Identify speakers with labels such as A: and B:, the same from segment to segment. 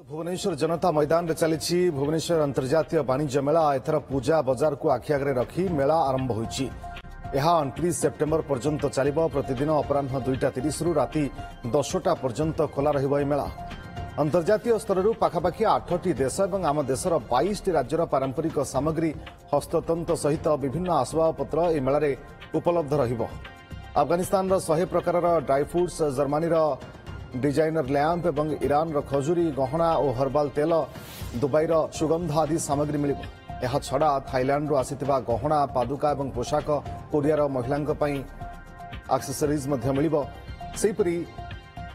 A: भुवनेश्वर जनता मैदान रे चली भुवनेश्वर अंतर्जातीय वाणिज्य मेला एथर पूजा बाजार को आखि आगे रखी मेला आरंभ होइछि। यह 29 सेप्टेम्बर पर्यंत चलिब। प्रतिदिन अपराह 2:30 रु राति 10टा पर्यंत खोला रहिब। मेला अंतर्जातीय स्तर पाखापाखि 8टी देश और आम देशर 22टी राज्यर पारंपरिक सामग्री हस्ततंत्र सहित विभिन्न आसबाबपत्र ए मेलारे उपलब्ध रहिब। अफगानिस्तान 100 प्रकार dry fruits, Germany designer lamp और ईरान खजुरी गहना और हर्बाल तेल, दुबई सुगंध आदि सामग्री मिल। यह छड़ा थाईलैंड आसीथिबा गहना, पादुका और पोशाक, कोरियार महिलांक पई एक्सेसरीज मिल। सेहीपरि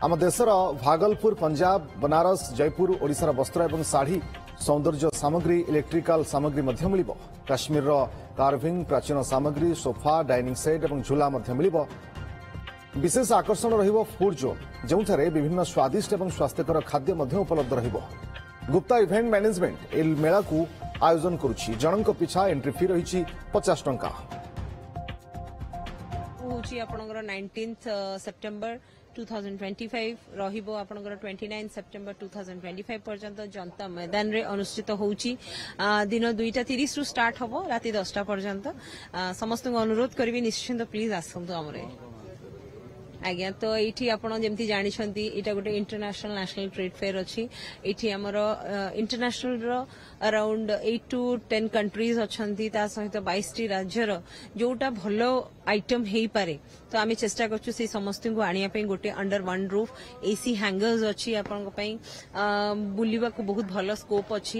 A: आम देशर भागलपुर, पंजाब, बनारस, जयपुर, ओडिशार वस्त्र और शाढ़ी, सौंदर्य सामग्री, इलेक्ट्रिकल सामग्री मिल। काश्मीर कार्विंग, प्राचीन सामग्री, सोफा, डाइनिंग सेट और झूला मिल। विशेष आकर्षण रहिबो फूड जोन, जोंथारे विभिन्न स्वादिष्ट और स्वास्थ्यकर खाद्य उपलब्ध रहिबो। गुप्ता इवेंट मैनेजमेंट ए मेला को आयोजन करुछि। जनक पिछा एंट्री फी रही 50 टंका।
B: होची आपनकर 19 सेप्टेम्बर 2025 रहिबो। आपनकर 29 सेप्टेम्बर 2025 पर्यंत जनता मैदान रे अनुष्ठित होउची। दिन 2:30 रु स्टार्ट हबो राति 10टा पर्यंत। समस्त अनुरोध करबी निश्चित प्लीज आसंतु हमरे। आज्ञा तो ये आपड़ जमी जानते यहाँ गोटे इंटरनेशनल नेशनल ट्रेड फेयर अच्छी। ये आमर इंटरनेशनल अराउंड 8 to 10 कंट्रीज अच्छा सहित 22टी राज्यर जोटा भल आइटम हो पारे। तो आम चेष्टा कर समस्त को आने गोटे under one roof AC hangers अच्छी। आपण बुलवा को बहुत भल स्कोप अच्छी।